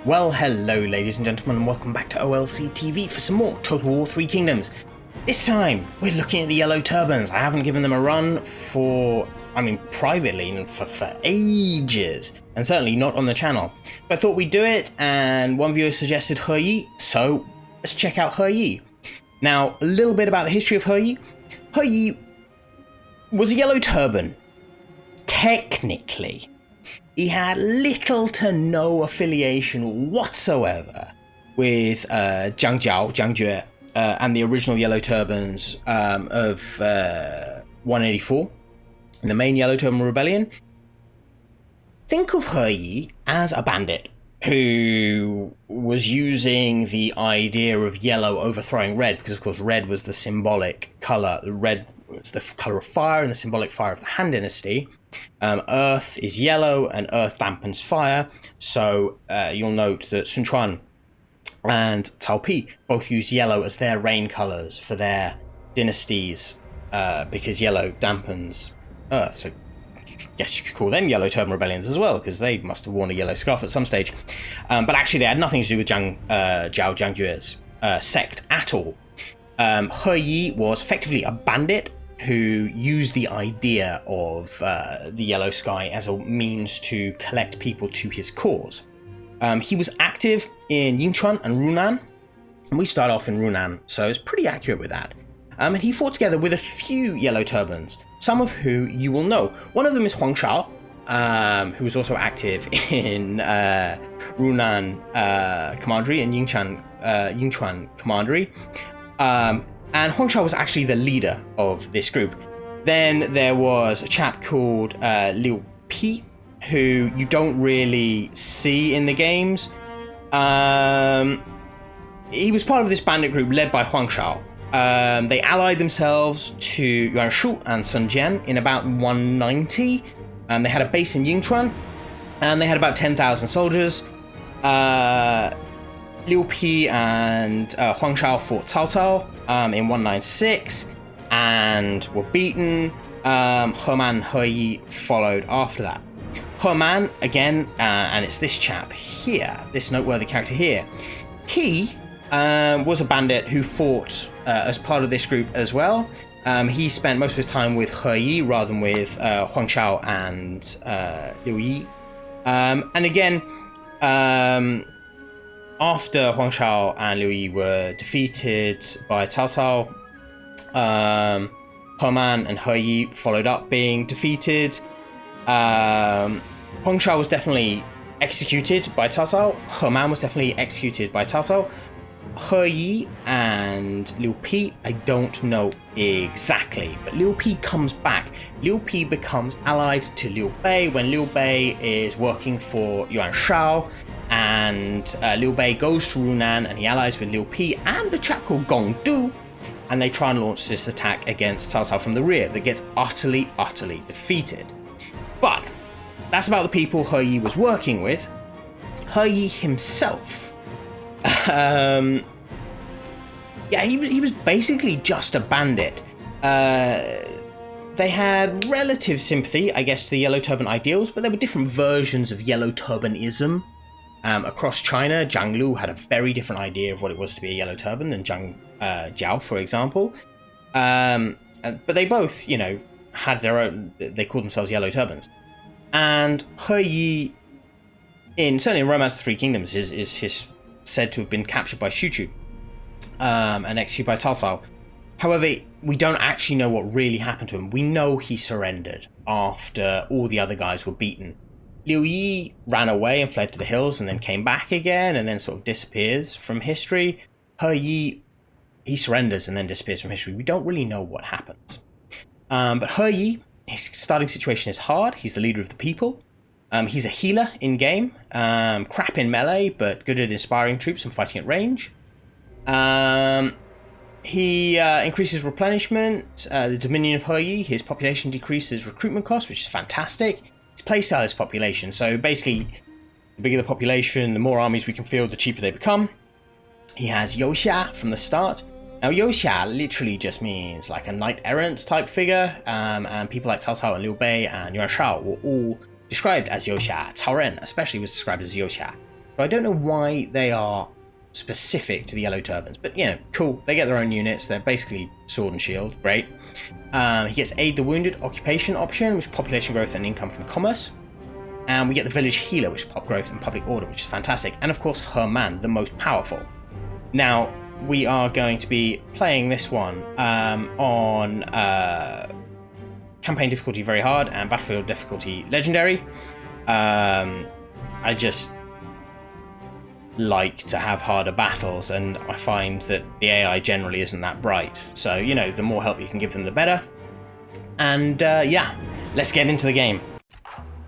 Well, hello ladies and gentlemen, and welcome back to OLC TV for some more Total War 3 Kingdoms. This time, we're looking at the Yellow Turbans. I haven't given them a run privately, for ages, and certainly not on the channel. But I thought we'd do it, and one viewer suggested He Yi, so let's check out He Yi. Now, a little bit about the history of He Yi. He Yi was a Yellow Turban, technically. He had little to no affiliation whatsoever with Jiang Jue, and the original Yellow Turbans of 184, in the main Yellow Turban Rebellion. Think of He Yi as a bandit who was using the idea of yellow overthrowing red, because of course red was the symbolic colour. Red was the colour of fire and the symbolic fire of the Han Dynasty. Earth is yellow and earth dampens fire, so you'll note that Sun Quan and Cao Pi both use yellow as their reign colours for their dynasties, because yellow dampens earth. So I guess you could call them Yellow Turban Rebellions as well, because they must have worn a yellow scarf at some stage. But actually they had nothing to do with Jiang Jue's sect at all. He Yi was effectively a bandit who used the idea of the yellow sky as a means to collect people to his cause. He was active in Yingchuan and Runan, and we start off in Runan, so it's pretty accurate with that. And he fought together with a few Yellow Turbans, some of who you will know. One of them is Huang Shao, who was also active in Runan Commandery and Yingchuan Commandery. And Huang Shao was actually the leader of this group. Then there was a chap called Liu Pi, who you don't really see in the games. He was part of this bandit group led by Huang Shao. They allied themselves to Yuan Shu and Sun Jian in about 190. They had a base in Yingchuan, and they had about 10,000 soldiers. Liu Pi and Huang Shao fought Cao Cao in 196 and were beaten. He Man and He Yi followed after that. He Man, again, and it's this chap here, this noteworthy character here. He was a bandit who fought as part of this group as well. He spent most of his time with He Yi rather than with Huang Shao and Liu Yi. And again, after Huang Shao and Liu Yi were defeated by Cao Cao, He Man and He Yi followed up being defeated. Huang Shao was definitely executed by Cao Cao. He Man was definitely executed by Cao Cao. He Yi and Liu Pi, I don't know exactly, but Liu Pi comes back. Liu Pi becomes allied to Liu Bei when Liu Bei is working for Yuan Shao. And Liu Bei goes to Runan and he allies with Liu Pi and a chap called Gong Du, and they try and launch this attack against Cao Cao from the rear that gets utterly defeated. But that's about the people He Yi was working with. He Yi himself, he was basically just a bandit. They had relative sympathy, I guess, to the Yellow Turban ideals, but there were different versions of Yellow Turbanism. Across China, Zhang Lu had a very different idea of what it was to be a Yellow Turban than Zhang Jiao, for example. But they both, had their own, they called themselves Yellow Turbans. And He Yi, certainly in Romance of the Three Kingdoms, is said to have been captured by Xu Chu and executed by Cao Cao. However, we don't actually know what really happened to him. We know he surrendered after all the other guys were beaten. Liu Yi ran away and fled to the hills and then came back again and then sort of disappears from history. He Yi, he surrenders and then disappears from history. We don't really know what happens. But He Yi, his starting situation is hard. He's the leader of the people. He's a healer in-game. Crap in melee, but good at inspiring troops and fighting at range. He increases replenishment. The dominion of He Yi, his population decreases recruitment costs, which is fantastic. His playstyle is population, so basically the bigger the population, the more armies we can field, the cheaper they become. He has Youxia from the start. Now Youxia literally just means like a knight-errant type figure, and people like Cao Cao and Liu Bei and Yuan Shao were all described as Youxia. Cao Ren especially was described as Youxia. So I don't know why they are specific to the Yellow Turbans, but you know, cool. They get their own units. They're basically sword and shield. Great. He gets Aid the Wounded occupation option, which is population growth and income from commerce. And we get the Village Healer, which is pop growth and public order, which is fantastic. And of course, Herman, the most powerful. Now, we are going to be playing this one on campaign difficulty very hard and battlefield difficulty legendary. I just like to have harder battles, and I find that the AI generally isn't that bright. So, you know, the more help you can give them, the better. And yeah, let's get into the game.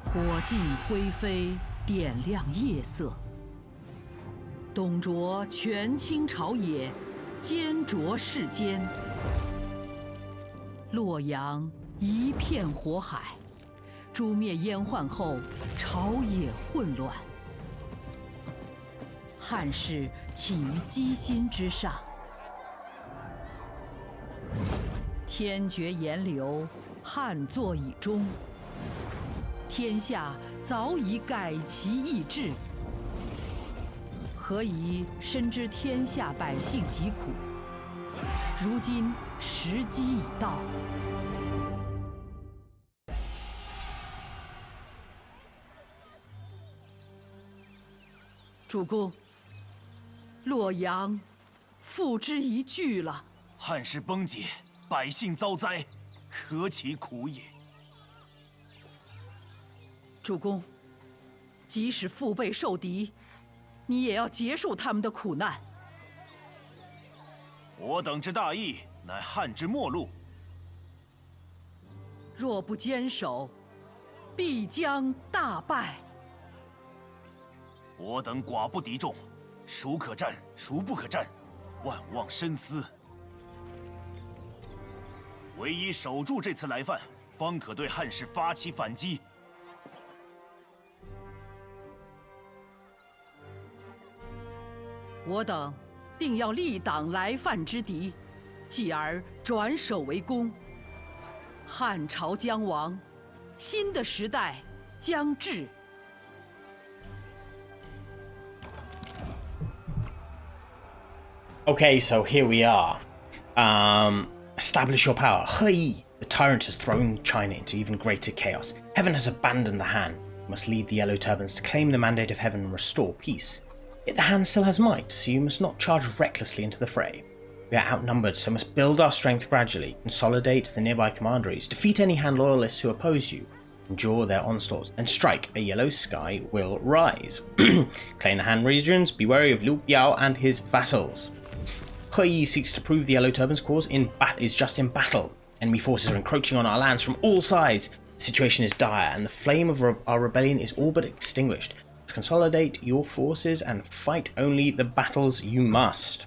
火尽灰飞，点亮夜色。董卓权倾朝野，奸浊世间。洛阳一片火海，诛灭燕患后，朝野混乱。汉室起于鸡心之上，天绝炎流，汉作以终。天下早已改其意志，何以深知天下百姓疾苦？如今时机已到。主公，洛阳付之一炬了。汉室崩解，百姓遭灾，何其苦也！主公，即使腹背受敌，你也要结束他们的苦难。我等之大义，乃汉之末路。若不坚守，必将大败。我等寡不敌众，孰可战，孰不可战，万望深思。唯以守住这次来犯，方可对汉室发起反击。我等定要力挡来犯之敌，继而转守为攻。汉朝将亡，新的时代将至。Okay, so here we are. Establish your power. Hui! The tyrant has thrown China into even greater chaos. Heaven has abandoned the Han. You must lead the Yellow Turbans to claim the mandate of heaven and restore peace. Yet the Han still has might, so you must not charge recklessly into the fray. We are outnumbered, so must build our strength gradually, consolidate the nearby commanderies, defeat any Han loyalists who oppose you, endure their onslaughts, and strike. A yellow sky will rise. Claim the Han regions, be wary of Liu Biao and his vassals. Hui seeks to prove the Yellow Turban's cause is just in battle. Enemy forces are encroaching on our lands from all sides. The situation is dire, and the flame of our rebellion is all but extinguished. Consolidate your forces and fight only the battles you must.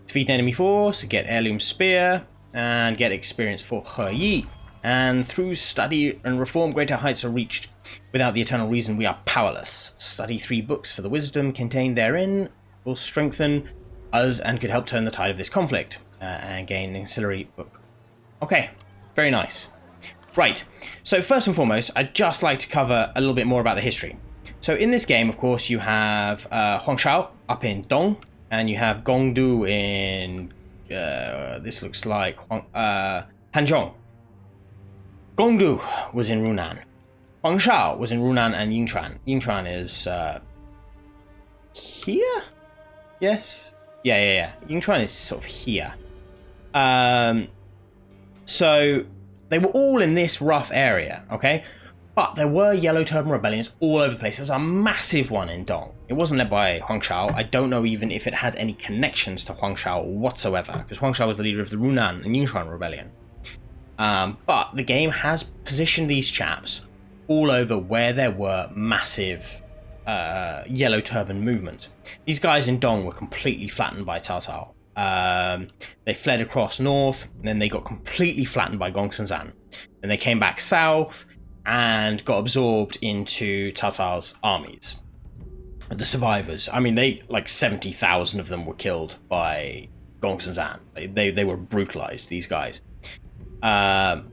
Defeat an enemy force, get heirloom spear, and get experience for He. And through study and reform, greater heights are reached. Without the eternal reason, we are powerless. Study 3 books, for the wisdom contained therein will strengthen us and could help turn the tide of this conflict. And gain an ancillary book. Okay, very nice. Right, so first and foremost, I'd just like to cover a little bit more about the history. So in this game, of course, you have Huang Shao up in Dong, and you have Gongdu in, this looks like Hanzhong. Gongdu was in Runan. Huang Shao was in Runan and Yingchuan. Yingchuan is here? Yes? Yeah. Yingchuan is sort of here. So they were all in this rough area, okay? But there were Yellow Turban rebellions all over the place. There was a massive one in Dong. It wasn't led by Huang Shao. I don't know even if it had any connections to Huang Shao whatsoever, because Huang Shao was the leader of the Runan and Yingchuan rebellion. But the game has positioned these chaps all over where there were massive Yellow Turban movement. These guys in Dong were completely flattened by Cao Cao. They fled across north, and then they got completely flattened by Gongsun. Then they came back south and got absorbed into Cao Cao's armies. The survivors, I mean, they like 70,000 of them were killed by Gongsun. They were brutalized, these guys.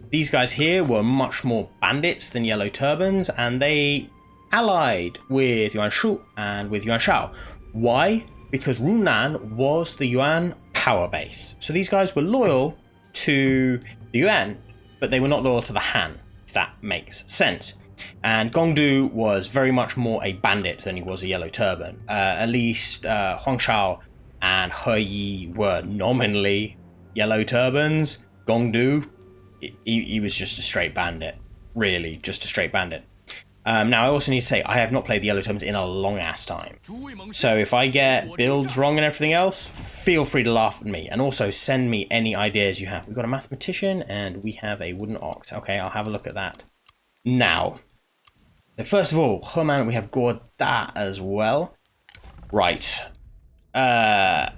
These guys here were much more bandits than Yellow Turbans, and they allied with Yuan Shu and with Yuan Shao. Why? Because Runan was the Yuan power base. So these guys were loyal to the Yuan, but they were not loyal to the Han, if that makes sense. And Gongdu was very much more a bandit than he was a Yellow Turban. At least Huang Shao and He Yi were nominally Yellow Turbans. Gongdu, he was just a straight bandit. Really, just a straight bandit. Now, I also need to say, I have not played the Yellow Turbans in a long-ass time. So if I get builds wrong and everything else, feel free to laugh at me. And also send me any ideas you have. We've got a mathematician and we have a wooden ox. Okay, I'll have a look at that. Now, so first of all, Herman, we have Gorda as well. Right. I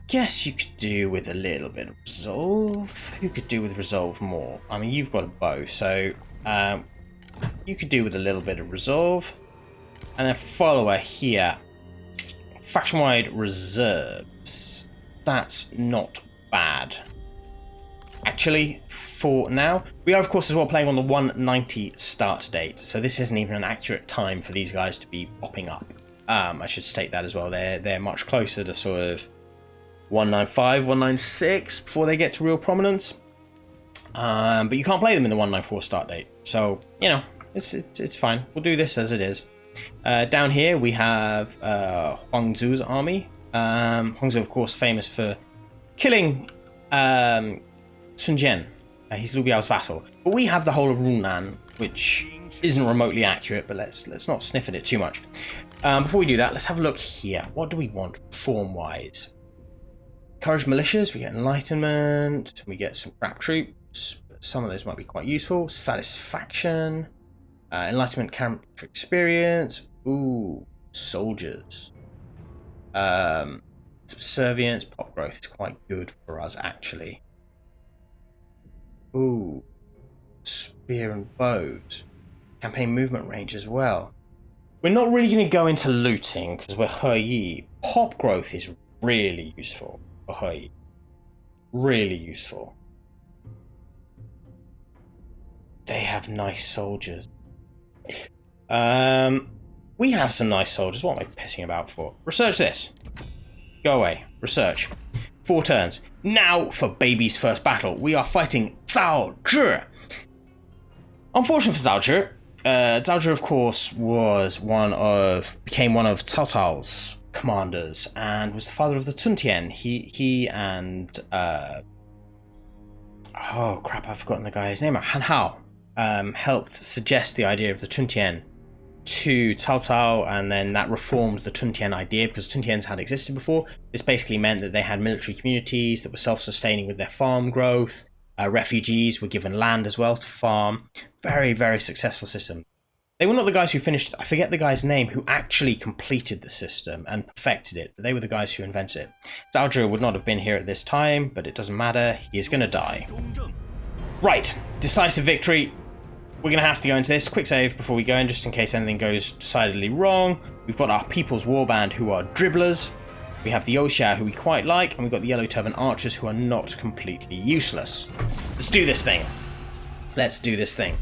guess you could do with a little bit of resolve. Who could do with resolve more? I mean, you've got a bow, so you could do with a little bit of resolve. And then follower here. Faction-wide reserves. That's not bad. Actually, for now, we are of course as well playing on the 190 start date, so this isn't even an accurate time for these guys to be popping up. I should state that as well. They're much closer to sort of 195, 196 before they get to real prominence. But you can't play them in the 194 start date, so you know it's fine. We'll do this as it is. Down here we have Huang Zu's army. Huang Zu, of course, famous for killing Sun Jian. He's Liu Biao's vassal. But we have the whole of Runan, which isn't remotely accurate, but let's not sniff at it too much. Before we do that, let's have a look here. What do we want form-wise? Courage militias, we get enlightenment, we get some crap troops, but some of those might be quite useful. Satisfaction, enlightenment, character experience, ooh, soldiers. Subservience, pop growth is quite good for us actually. Ooh, spear and bows. Campaign movement range as well. We're not really going to go into looting because we're He Yi. Pop growth is really useful for He Yi. Really useful. They have nice soldiers. We have some nice soldiers. What am I pissing about for? Research this. Go away. Research. 4 turns. Now for baby's first battle. We are fighting Zhao Zhi. Unfortunately for Zhao Zhi, Zhao Zhi, of course, became one of Cao Cao's commanders and was the father of the Tuntian. He and oh crap, I've forgotten the guy's name. Han Hao helped suggest the idea of the Tuntian to Cao Cao, and then that reformed the Tuntian idea because Tuntians had existed before. This basically meant that they had military communities that were self-sustaining with their farm growth. Refugees were given land as well to farm. Very, very successful system. They were not the guys who finished it. I forget the guy's name who actually completed the system and perfected it, but they were the guys who invented it. Zhao Zhi would not have been here at this time, but it doesn't matter. He is going to die. Right, decisive victory. We're going to have to go into this. Quick save before we go in, just in case anything goes decidedly wrong. We've got our People's Warband, who are dribblers. We have the Oxia, who we quite like, and we've got the Yellow Turban Archers, who are not completely useless. Let's do this thing. Let's do this thing.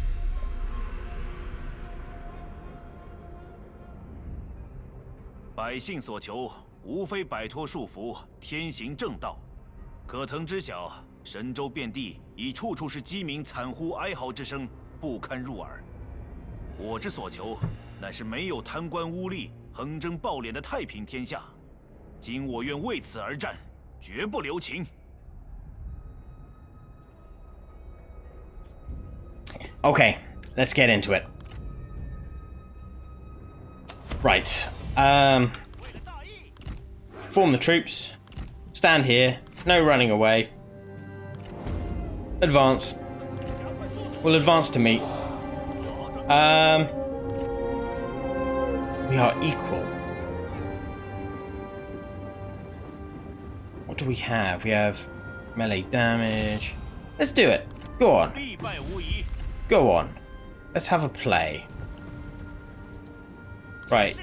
百姓所求，无非摆脱束缚，天行正道。可曾知晓，神州遍地已处处是鸡鸣惨呼哀嚎之声，不堪入耳。我之所求，乃是没有贪官污吏、横征暴敛的太平天下。今我愿为此而战，绝不留情。Okay, let's get into it. Right. Form the troops. Stand here. No running away. Advance. We'll advance to meet. We are equal. What do we have? We have melee damage. Let's do it. Go on. Go on. Let's have a play. Right.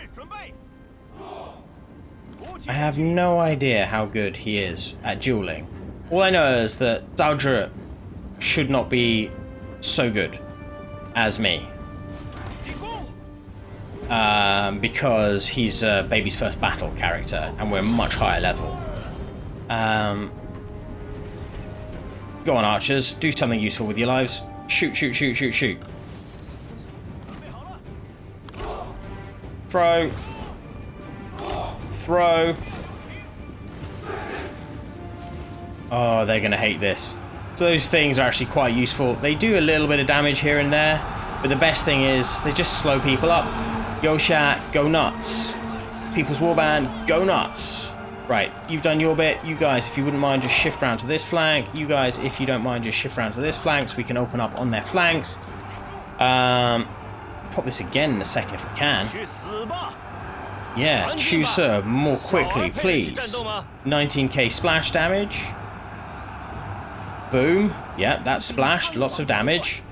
I have no idea how good he is at dueling. All I know is that Zhao Zhi should not be so good as me. because he's Baby's first battle character, and we're much higher level. Go on, archers. Do something useful with your lives. Shoot, shoot, shoot, shoot, shoot. Throw. Throw. Oh, they're going to hate this. So those things are actually quite useful. They do a little bit of damage here and there, but the best thing is they just slow people up. Yosha, go nuts. People's Warband, go nuts. Right, you've done your bit. You guys, if you wouldn't mind, just shift round to this flank. You guys, if you don't mind, just shift round to this flank so we can open up on their flanks. Pop this again in a second if we can. Yeah, choose more quickly, please. 19k splash damage. Boom. Yeah, that splashed. Lots of damage.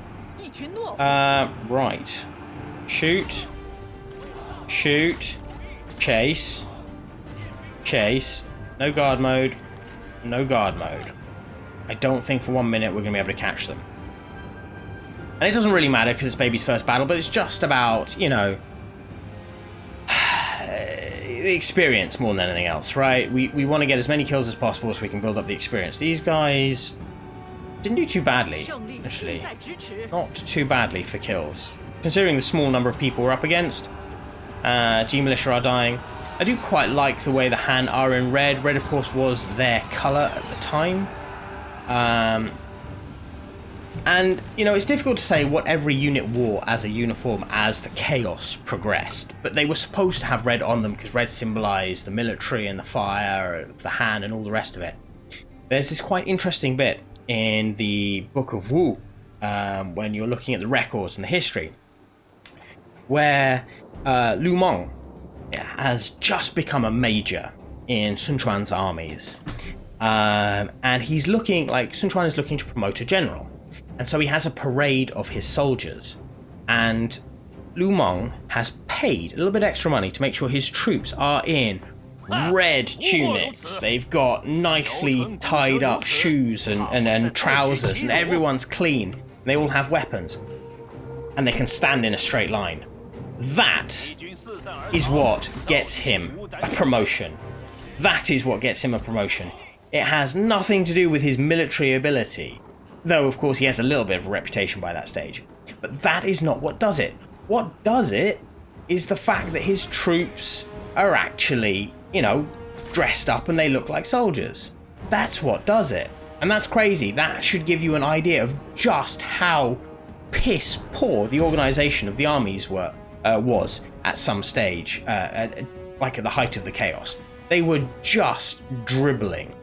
Right. Shoot. Shoot. Chase. Chase. No guard mode. No guard mode. I don't think for 1 minute we're going to be able to catch them. And it doesn't really matter because it's Baby's first battle, but it's just about, you know, the experience more than anything else, right? We want to get as many kills as possible so we can build up the experience. These guys didn't do too badly, actually. Not too badly for kills. Considering the small number of people we're up against. G-Militia are dying. I do quite like the way the Han are in red. Red, of course, was their colour at the time. And, you know, it's difficult to say what every unit wore as a uniform as the chaos progressed. But they were supposed to have red on them because red symbolised the military and the fire, the Han and all the rest of it. There's this quite interesting bit in the Book of Wu, when you're looking at the records and the history, where Lu Meng has just become a major in Sun Quan's armies. And he's looking, like, Sun Quan is looking to promote a general. And so he has a parade of his soldiers. And Lu Meng has paid a little bit extra money to make sure his troops are in red tunics. They've got nicely tied up shoes and trousers, and everyone's clean. And they all have weapons. And they can stand in a straight line. That is what gets him a promotion. That is what gets him a promotion. It has nothing to do with his military ability. Though, of course, he has a little bit of a reputation by that stage. But that is not what does it. What does it is the fact that his troops are actually, you know, dressed up and they look like soldiers. That's what does it. And that's crazy. That should give you an idea of just how piss poor the organisation of the armies was at some stage, like at the height of the chaos. They were just dribbling.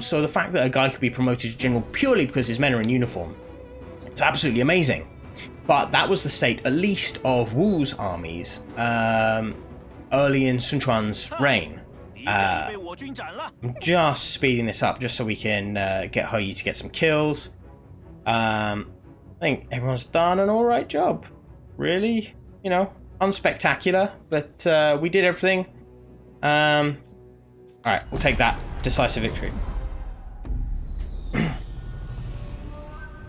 So the fact that a guy could be promoted to general purely because his men are in uniform, it's absolutely amazing. But that was the state, at least, of Wu's armies early in Sun Quan's reign. I'm just speeding this up just so we can get He to get some kills. I think everyone's done an alright job. Really? You know, unspectacular, but we did everything. Alright, we'll take that. Decisive victory.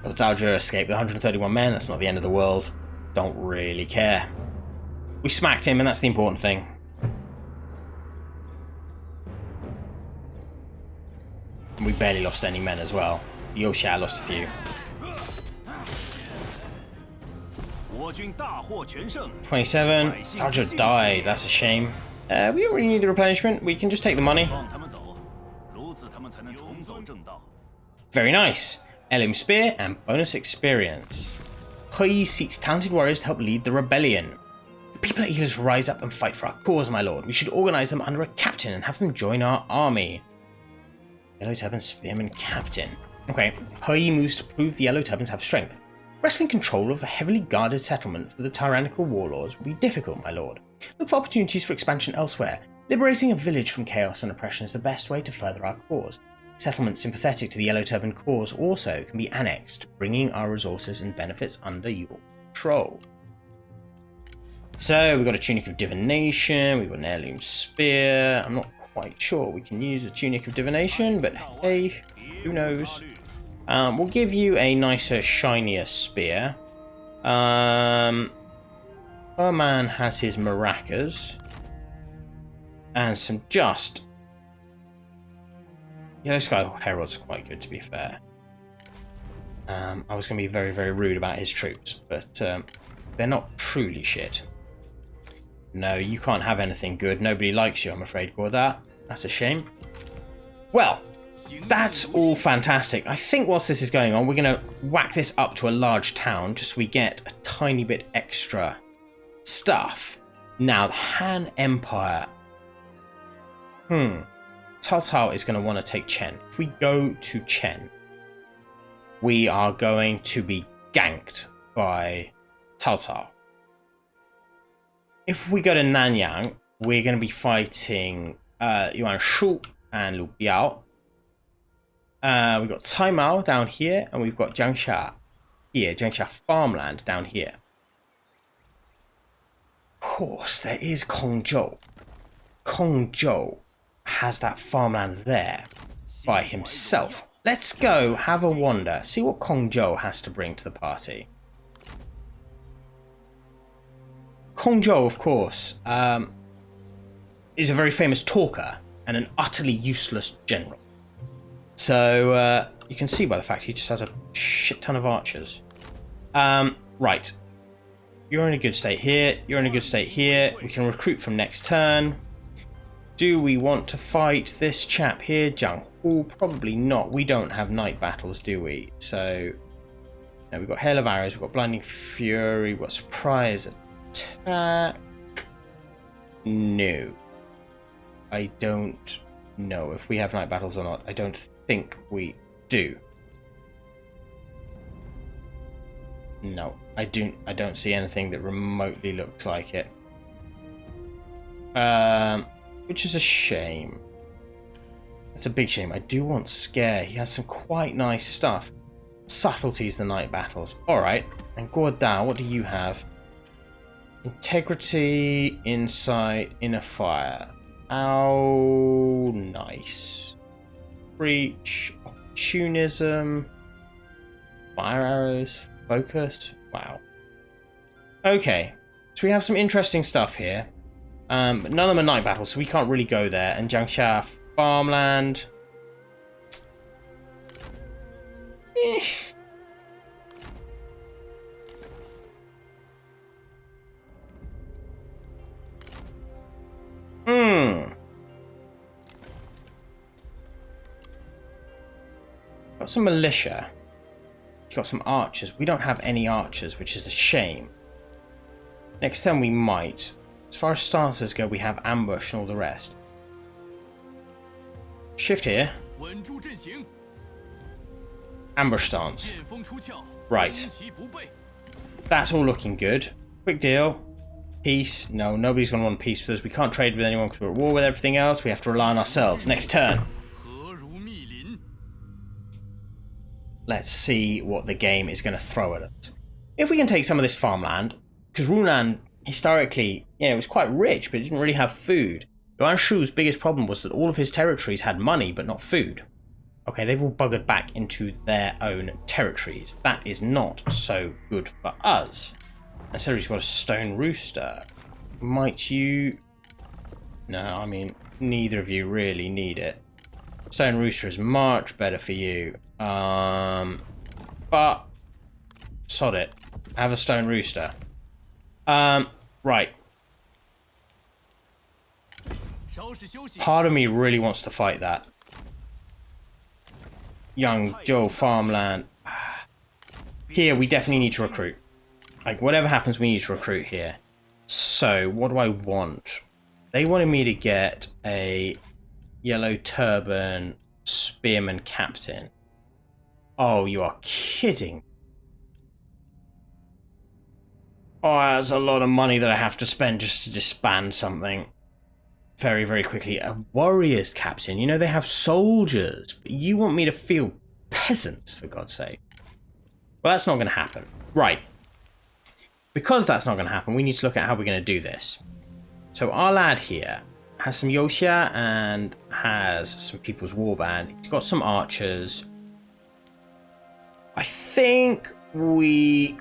But Zhaozhe escaped with 131 men. That's not the end of the world. Don't really care. We smacked him, and that's the important thing. And we barely lost any men as well. Yosha lost a few. 27. Zhaozhe died. That's a shame. We don't really need the replenishment. We can just take the money. Very nice. Heirloom Spear and bonus experience. He seeks talented warriors to help lead the rebellion. The people at Eagles rise up and fight for our cause, my lord. We should organize them under a captain and have them join our army. Yellow Turban Spearman Captain. Okay, He moves to prove the Yellow Turbans have strength. Wresting control of a heavily guarded settlement for the tyrannical warlords will be difficult, my lord. Look for opportunities for expansion elsewhere. Liberating a village from chaos and oppression is the best way to further our cause. Settlements sympathetic to the Yellow Turban cause also can be annexed, bringing our resources and benefits under your control. So we've got a Tunic of Divination, we've got an Heirloom Spear. I'm not quite sure we can use a Tunic of Divination, but hey, who knows. We'll give you a nicer, shinier spear. Per man has his maracas. And some just... Yellow Sky Herald's quite good, to be fair. I was going to be very, very rude about his troops, but they're not truly shit. No, you can't have anything good. Nobody likes you, I'm afraid, Gorda. That's a shame. Well, that's all fantastic. I think whilst this is going on, we're going to whack this up to a large town just so we get a tiny bit extra stuff. Now, the Han Empire. Cao Cao is going to want to take Chen. If we go to Chen, we are going to be ganked by Cao Cao. If we go to Nanyang, we're going to be fighting Yuan Shu and Lu Biao. We've got Cai Mao down here, and we've got Jiangxia here, Jiangxia farmland down here. Of course, there is Kongzhou. Kongzhou has that farmland there by himself. Let's go have a wander, see what Kongzhou has to bring to the party. Kongzhou, of course, is a very famous talker and an utterly useless general. So you can see by the fact he just has a shit ton of archers. Right. You're in a good state here. You're in a good state here. We can recruit from next turn. Do we want to fight this chap here, Zhang Hu? Probably not. We don't have night battles, do we? So, no, we've got Hail of Arrows, we've got Blinding Fury, we've got Surprise Attack. No. I don't know if we have night battles or not. I don't think we do. No, I don't see anything that remotely looks like it. Which is a shame. It's a big shame. I do want Scare. He has some quite nice stuff. Subtleties, the night battles. Alright. And Guodao, what do you have? Integrity, Insight, Inner Fire. How nice. Breach, Opportunism, Fire Arrows, Focus. Wow. Okay. So we have some interesting stuff here. But none of them are night battles, so we can't really go there. And Jiangxia farmland. Got some militia. Got some archers. We don't have any archers, which is a shame. Next time we might. As far as stances go, we have ambush and all the rest. Shift here. Ambush stance. Right. That's all looking good. Quick deal. Peace. No, nobody's going to want peace with us. We can't trade with anyone because we're at war with everything else. We have to rely on ourselves. Next turn. Let's see what the game is going to throw at us. If we can take some of this farmland, because Runan historically, it was quite rich, but it didn't really have food. Yuan Shu's biggest problem was that all of his territories had money, but not food. Okay, they've all buggered back into their own territories. That is not so good for us. And so he's got a stone rooster. Might you... No, I mean, neither of you really need it. Stone rooster is much better for you. But sod it. Have a stone rooster. Right. Part of me really wants to fight that. Young Joe farmland. Here, we definitely need to recruit. Like, whatever happens, we need to recruit here. So, what do I want? They wanted me to get a Yellow Turban Spearman Captain. Oh, you are kidding. Oh, that's a lot of money that I have to spend just to disband something. Very, very quickly. A warrior's captain. You know, they have soldiers. But you want me to field peasants, for God's sake. Well, that's not going to happen. Right. Because that's not going to happen, we need to look at how we're going to do this. So our lad here has some Yoxia and has some People's Warband. He's got some archers. I think we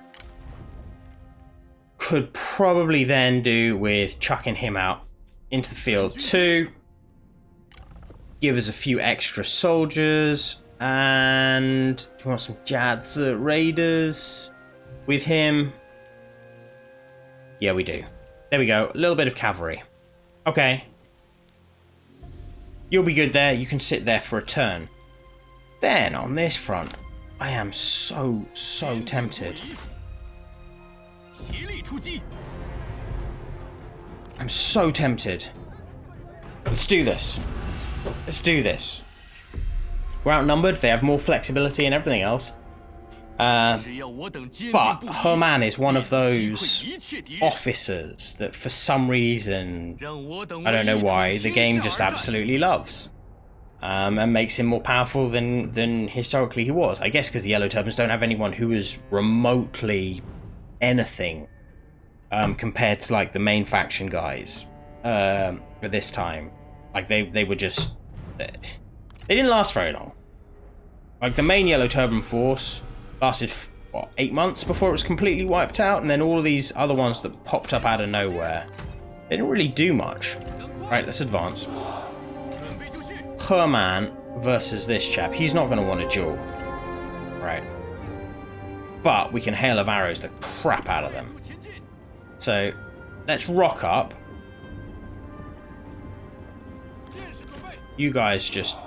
could probably then do with chucking him out into the field too. Give us a few extra soldiers. And do you want some Jadza raiders with him? Yeah, we do. There we go. A little bit of cavalry. Okay. You'll be good there. You can sit there for a turn. Then on this front, I am so tempted. I'm so tempted. Let's do this. Let's do this. We're outnumbered. They have more flexibility and everything else. But Herman is one of those officers that for some reason, I don't know why, the game just absolutely loves. And makes him more powerful than historically he was. I guess because the Yellow Turbans don't have anyone who is remotely anything compared to like the main faction guys at this time. Like they were just... They didn't last very long. Like the main Yellow Turban force lasted, what, 8 months before it was completely wiped out, and then all of these other ones that popped up out of nowhere, they didn't really do much. Right, let's advance. Herman versus this chap. He's not going to want a duel. Right. But we can hail of arrows the crap out of them. So, let's rock up. You guys just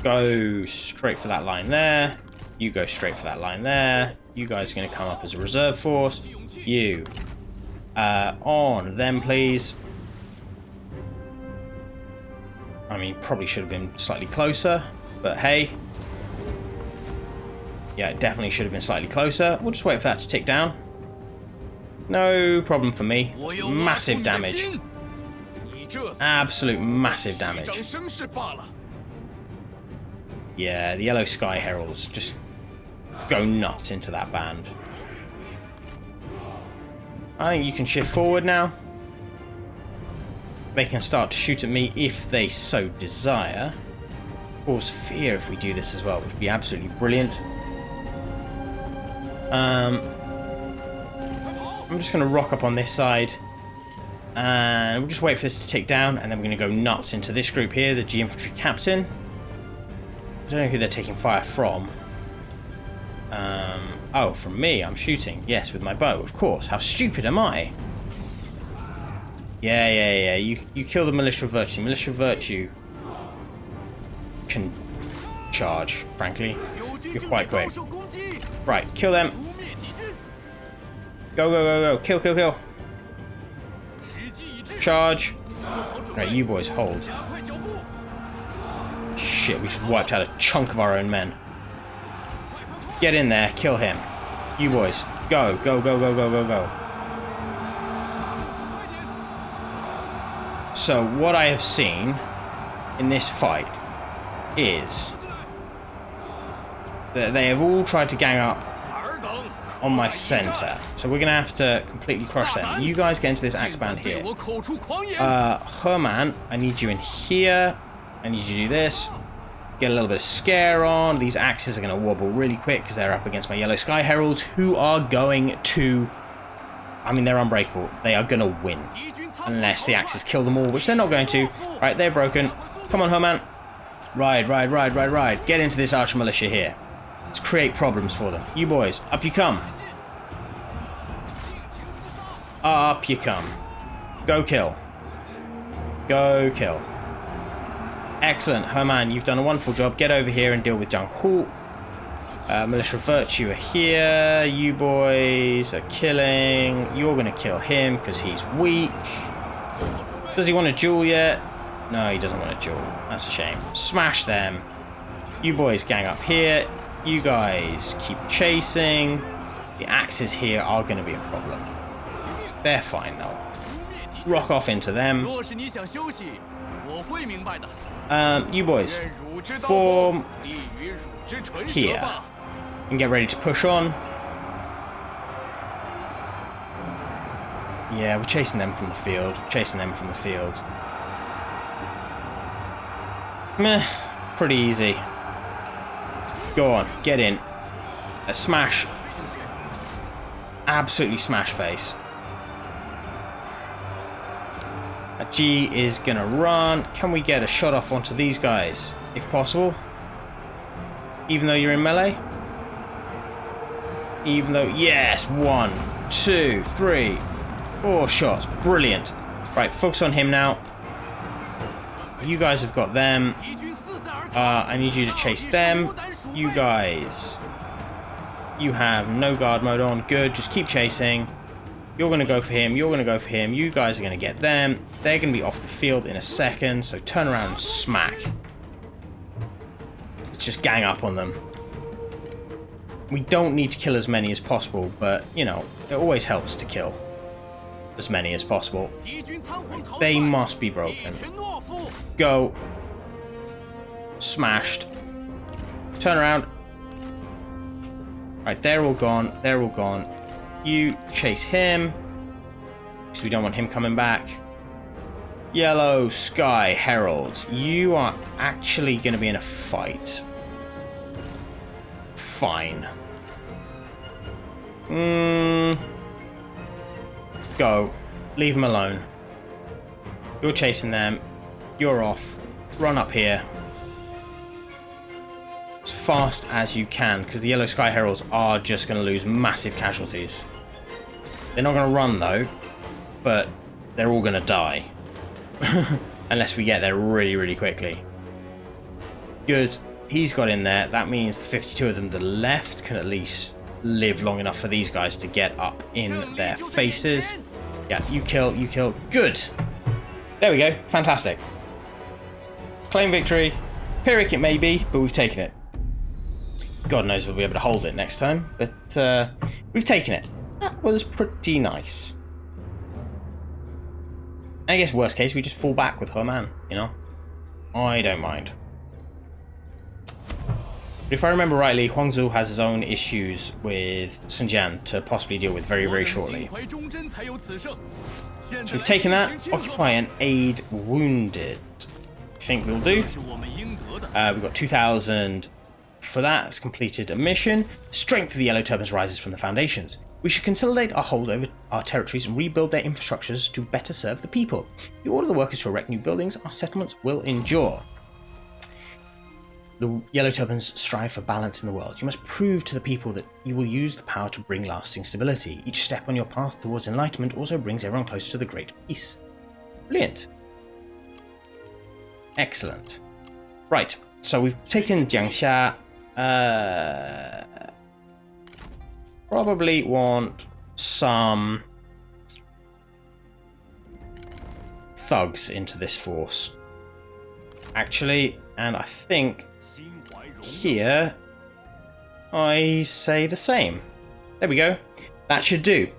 go straight for that line there. You go straight for that line there. You guys are going to come up as a reserve force. You. On them, please. I mean, probably should have been slightly closer, but hey. Yeah, it definitely should have been slightly closer. We'll just wait for that to tick down. No problem for me. It's massive damage. Absolute massive damage. Yeah, the Yellow Sky Heralds just go nuts into that band. I think you can shift forward now. They can start to shoot at me if they so desire. Cause fear if we do this as well, which would be absolutely brilliant. I'm just going to rock up on this side. And we'll just wait for this to tick down, and then we're going to go nuts into this group here, the G-Infantry Captain. I don't know who they're taking fire from. Oh, from me, I'm shooting. Yes, with my bow, of course. How stupid am I? Yeah. You kill the Militia of Virtue. Militia of Virtue can charge, frankly. You're quite quick. Right, kill them. Go. Kill. Charge. Right, you boys hold. Shit, we just wiped out a chunk of our own men. Get in there, kill him. You boys, go. So what I have seen in this fight is that they have all tried to gang up on my center. So we're gonna have to completely crush them. You guys get into this axe band here. Herman, I need you in here. I need you to do this. Get a little bit of scare on. These axes are going to wobble really quick because they're up against my Yellow Sky Heralds, who are going to... I mean, they're unbreakable. They are going to win. Unless the axes kill them all, which they're not going to. Right, they're broken. Come on, Herman. Ride. Get into this Archer Militia here. Let's create problems for them. You boys, up you come. Up you come. Go kill. Excellent, Herman, you've done a wonderful job. Get over here and deal with Jung Hu. Militia of Virtue are here. You boys are killing. You're going to kill him because he's weak. Does he want a duel yet? No, he doesn't want a duel. That's a shame. Smash them. You boys gang up here. You guys keep chasing. The axes here are going to be a problem. They're fine, though. Rock off into them. You boys, form here and get ready to push on. Yeah, we're chasing them from the field. Meh, pretty easy. Go on, get in. A smash. Absolutely smash face. G is gonna run. Can we get a shot off onto these guys, if possible? Even though you're in melee? Even though, yes, 1, 2, 3, 4 shots. Brilliant. Right, focus on him now. You guys have got them. I need you to chase them. You guys, you have no guard mode on. Good, just keep chasing. You're going to go for him. You're going to go for him. You guys are going to get them. They're going to be off the field in a second. So turn around and smack. Let's just gang up on them. We don't need to kill as many as possible, but, you know, it always helps to kill as many as possible. They must be broken. Go. Smashed. Turn around. Right, they're all gone. They're all gone. You chase him, because we don't want him coming back. Yellow Sky Heralds, you are actually going to be in a fight. Fine. Go. Leave them alone. You're chasing them. You're off. Run up here. As fast as you can, because the Yellow Sky Heralds are just going to lose massive casualties. They're not going to run though, but they're all going to die. Unless we get there really, really quickly. Good. He's got in there. That means the 52 of them to the left can at least live long enough for these guys to get up in their faces. Yeah, you kill, you kill. Good. There we go. Fantastic. Claim victory. Pyrrhic it may be, but we've taken it. God knows we'll be able to hold it next time, but we've taken it. That was pretty nice. And I guess worst case, we just fall back with her man, you know? I don't mind. But if I remember rightly, Huangzhou has his own issues with Sun Jian to possibly deal with very, very shortly. So we've taken that. Occupy an aide wounded. I think we'll do. We've got 2,000 for that. It's completed a mission. The strength of the Yellow Turbans rises from the foundations. We should consolidate our hold over our territories and rebuild their infrastructures to better serve the people. If you order the workers to erect new buildings, our settlements will endure. The Yellow Turbans strive for balance in the world. You must prove to the people that you will use the power to bring lasting stability. Each step on your path towards enlightenment also brings everyone closer to the great peace. Brilliant. Excellent. Right, so we've taken Jiangxia. Probably want some thugs into this force. Actually, and I think here I say the same. There we go. That should do.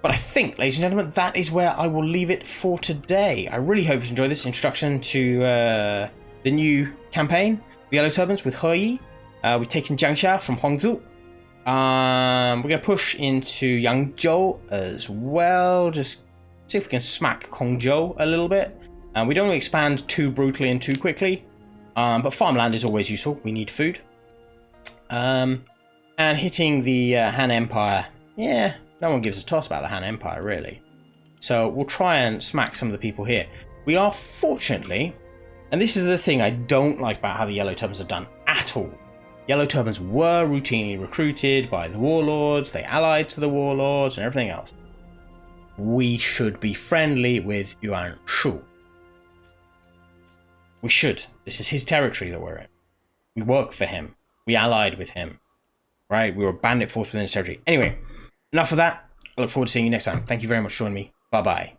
But I think, ladies and gentlemen, that is where I will leave it for today. I really hope you enjoyed this introduction to the new campaign, the Yellow Turbans with He Yi. We've taken Jiangxia from Huangzhou. We're going to push into Yangzhou as well. Just see if we can smack Hongzhou a little bit. We don't want to expand too brutally and too quickly. But farmland is always useful. We need food. And hitting the Han Empire. Yeah, no one gives a toss about the Han Empire, really. So we'll try and smack some of the people here. We are fortunately, and this is the thing I don't like about how the Yellow Turbans are done at all. Yellow Turbans were routinely recruited by the Warlords, they allied to the Warlords and everything else. We should be friendly with Yuan Shu. We should. This is his territory that we're in. We work for him. We allied with him. Right? We were a bandit force within his territory. Anyway, enough of that. I look forward to seeing you next time. Thank you very much for joining me. Bye-bye.